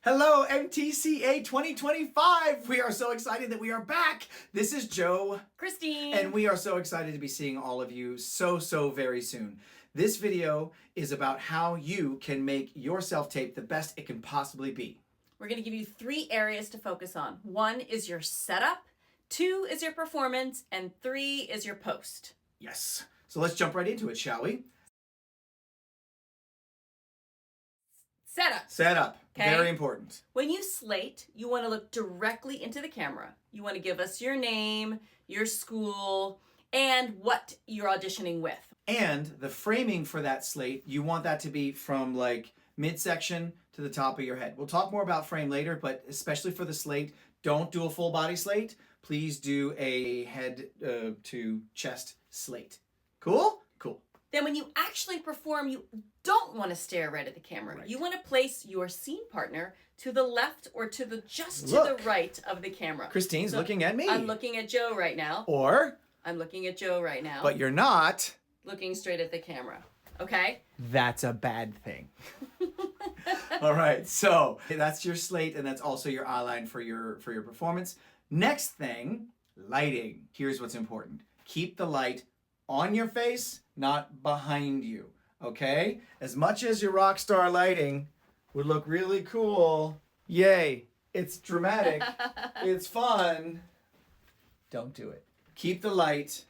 Hello, Mtca 2025. We are so excited that we are back. This is Joe. Christine. And we are so excited to be seeing all of you so very soon. This video is about how you can make your self-tape the best it can possibly be. We're going to give you 3 areas to focus on. 1 is your setup, 2 is your performance, and 3 is your post. Yes. So let's jump right into it, shall we? Setup. Setup. Okay. Very important. When you slate, you want to look directly into the camera. You want to give us your name, your school, and what you're auditioning with. And the framing for that slate, you want that to be from like midsection to the top of your head. We'll talk more about frame later, but especially for the slate, don't do a full body slate. Please do a head to chest slate. Cool? Cool. Then when you actually perform, you don't want to stare right at the camera. Right. You want to place your scene partner to the left or to the just Look. to the right of the camera. Christine's looking at me. I'm looking at Joe right now. Or, I'm looking at Joe right now. but you're not. Looking straight at the camera. Okay? That's a bad thing. All right, so that's your slate, and that's also your outline for your performance. Next thing, lighting. Here's what's important. Keep the light on your face, not behind you, okay? As much as your rock star lighting would look really cool, yay, it's dramatic, it's fun, don't do it. Keep the light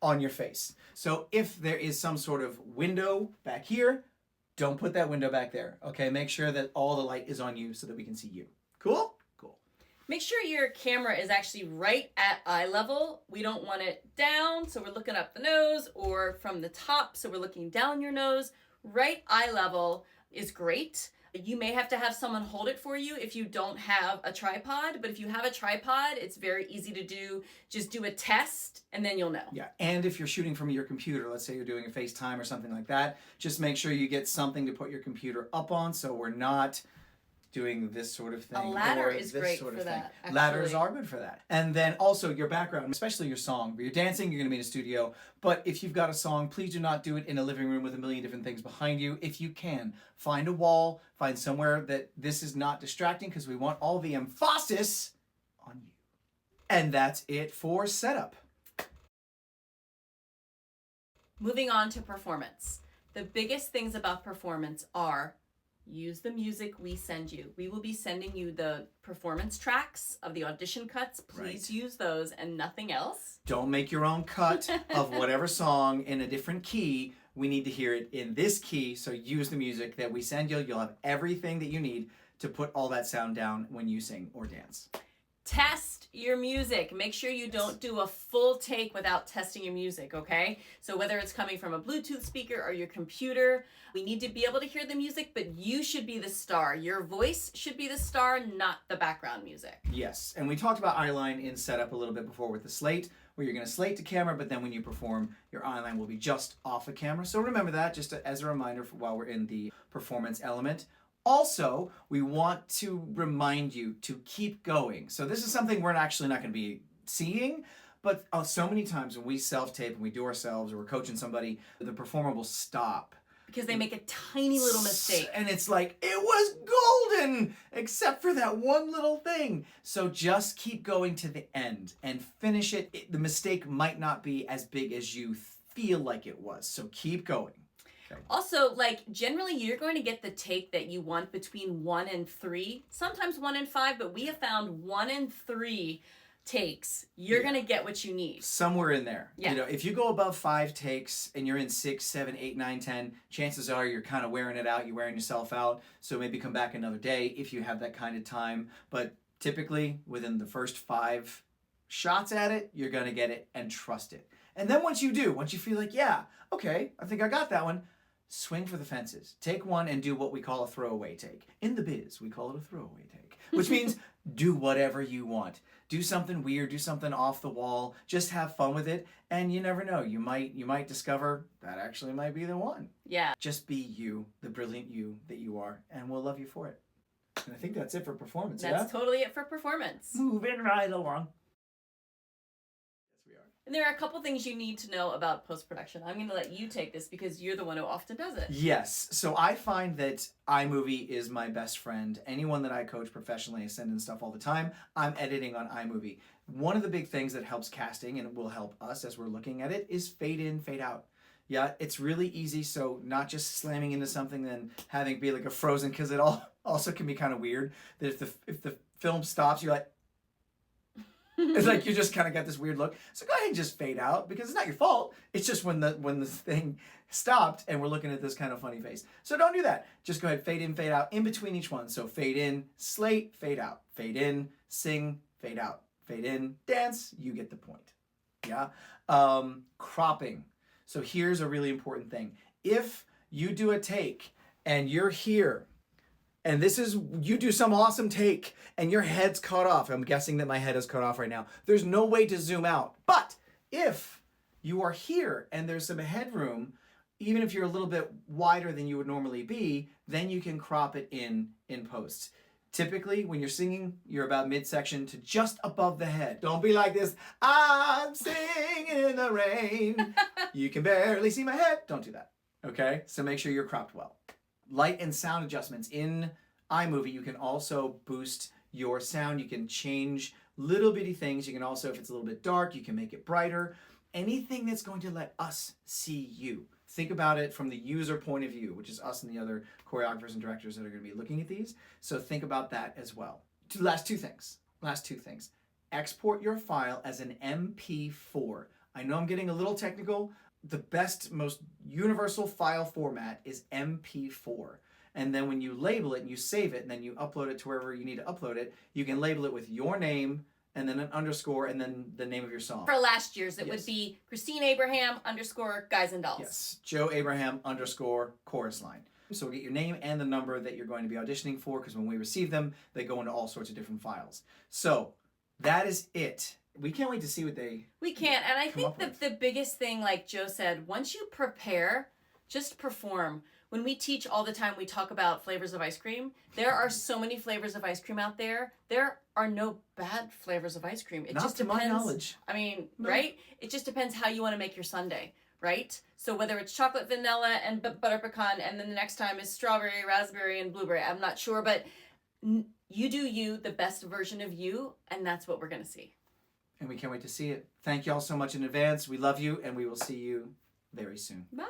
on your face. So if there is some sort of window back here, don't put that window back there, okay? Make sure that all the light is on you so that we can see you. Cool? Cool. Make sure your camera is actually right at eye level. We don't want it down, so we're looking up the nose, or from the top, so we're looking down your nose. Right eye level is great. You may have to have someone hold it for you if you don't have a tripod, but if you have a tripod, it's very easy to do. Just do a test, and then you'll know. Yeah, and if you're shooting from your computer, let's say you're doing a FaceTime or something like that, just make sure you get something to put your computer up on so we're not doing this sort of thing. A ladder or is this great sort for of thing. that, actually. Ladders are good for that. And then also your background, especially your song. When you're dancing, you're going to be in a studio. But if you've got a song, please do not do it in a living room with a million different things behind you. If you can, find a wall, find somewhere that this is not distracting, because we want all the emphasis on you. And that's it for setup. Moving on to performance. The biggest things about performance are use the music we send you. We will be sending you the performance tracks of the audition cuts. Please use those and nothing else. Don't make your own cut of whatever song in a different key. We need to hear it in this key, so use the music that we send you. You'll have everything that you need to put all that sound down when you sing or dance. Test your music. Make sure you don't do a full take without testing your music, okay? So whether it's coming from a Bluetooth speaker or your computer, we need to be able to hear the music, but you should be the star. Your voice should be the star, not the background music. Yes, and we talked about eyeline in setup a little bit before with the slate, where you're going to slate to camera, but then when you perform, your eyeline will be just off the camera. So remember that, just as a reminder for while we're in the performance element. Also, we want to remind you to keep going. So this is something we're actually not going to be seeing, but so many times when we self-tape and we do ourselves or we're coaching somebody, the performer will stop. Because they make a tiny little mistake. And it's like, it was golden, except for that one little thing. So just keep going to the end and finish it. The mistake might not be as big as you feel like it was. So keep going. Okay. Also, like, generally you're going to get the take that you want between 1 and 3, sometimes 1 and 5, but we have found 1 and 3 takes. You're going to get what you need. Somewhere in there. Yeah. You know, if you go above 5 takes and you're in 6, 7, 8, 9, 10, chances are you're kind of wearing it out. You're wearing yourself out. So maybe come back another day if you have that kind of time. But typically within the first 5 shots at it, you're going to get it, and trust it. And then once you do, once you feel like, yeah, okay, I think I got that one, swing for the fences. Take one and do what we call a throwaway take. In the biz, we call it a throwaway take, which means do whatever you want. Do something weird, do something off the wall, just have fun with it, and you never know. You might discover that actually might be the one. Yeah. Just be you, the brilliant you that you are, and we'll love you for it. And I think that's it for performance. That's totally it for performance. Moving right along. Yes, we are. And there are a couple things you need to know about post-production. I'm going to let you take this because you're the one who often does it. Yes. So I find that iMovie is my best friend. Anyone that I coach professionally, I send in stuff all the time. I'm editing on iMovie. One of the big things that helps casting, and it will help us as we're looking at it, is fade in, fade out. Yeah, it's really easy. So not just slamming into something, then having it be like a frozen, because it also can be kind of weird that if the film stops, you're like, it's like you just kind of got this weird look. So go ahead and just fade out, because it's not your fault. It's just when the thing stopped and we're looking at this kind of funny face. So don't do that. Just go ahead, fade in, fade out in between each one. So fade in, slate, fade out. Fade in, sing, fade out. Fade in, dance. You get the point. Yeah. Cropping. So here's a really important thing. If you do a take and you're here, and you do some awesome take and your head's cut off. I'm guessing that my head is cut off right now. There's no way to zoom out. But if you are here and there's some headroom, even if you're a little bit wider than you would normally be, then you can crop it in post. Typically, when you're singing, you're about midsection to just above the head. Don't be like this, I'm singing in the rain. You can barely see my head. Don't do that, okay? So make sure you're cropped well. Light and sound adjustments. In iMovie, you can also boost your sound. You can change little bitty things. You can also, if it's a little bit dark, you can make it brighter. Anything that's going to let us see you. Think about it from the user point of view, which is us and the other choreographers and directors that are going to be looking at these. So think about that as well. Last two things. Export your file as an MP4. I know I'm getting a little technical. The best, most universal file format is MP4. And then when you label it and you save it and then you upload it to wherever you need to upload it, you can label it with your name and then an underscore and then the name of your song. For last year's, it would be Christine Abraham _ Guys and Dolls. Yes, Joe Abraham _ chorus line. So we'll get your name and the number that you're going to be auditioning for, because when we receive them, they go into all sorts of different files. So that is it. We can't wait to see what We can't. And I think the biggest thing, like Joe said, once you prepare, just perform. When we teach all the time, we talk about flavors of ice cream. There are so many flavors of ice cream out there. There are no bad flavors of ice cream. It Not just to depends. my knowledge. I mean, No. right? It just depends how you want to make your sundae, right? So whether it's chocolate, vanilla, and butter pecan, and then the next time is strawberry, raspberry, and blueberry. I'm not sure, but you do you, the best version of you, and that's what we're going to see. And we can't wait to see it. Thank you all so much in advance. We love you, and we will see you very soon. Bye.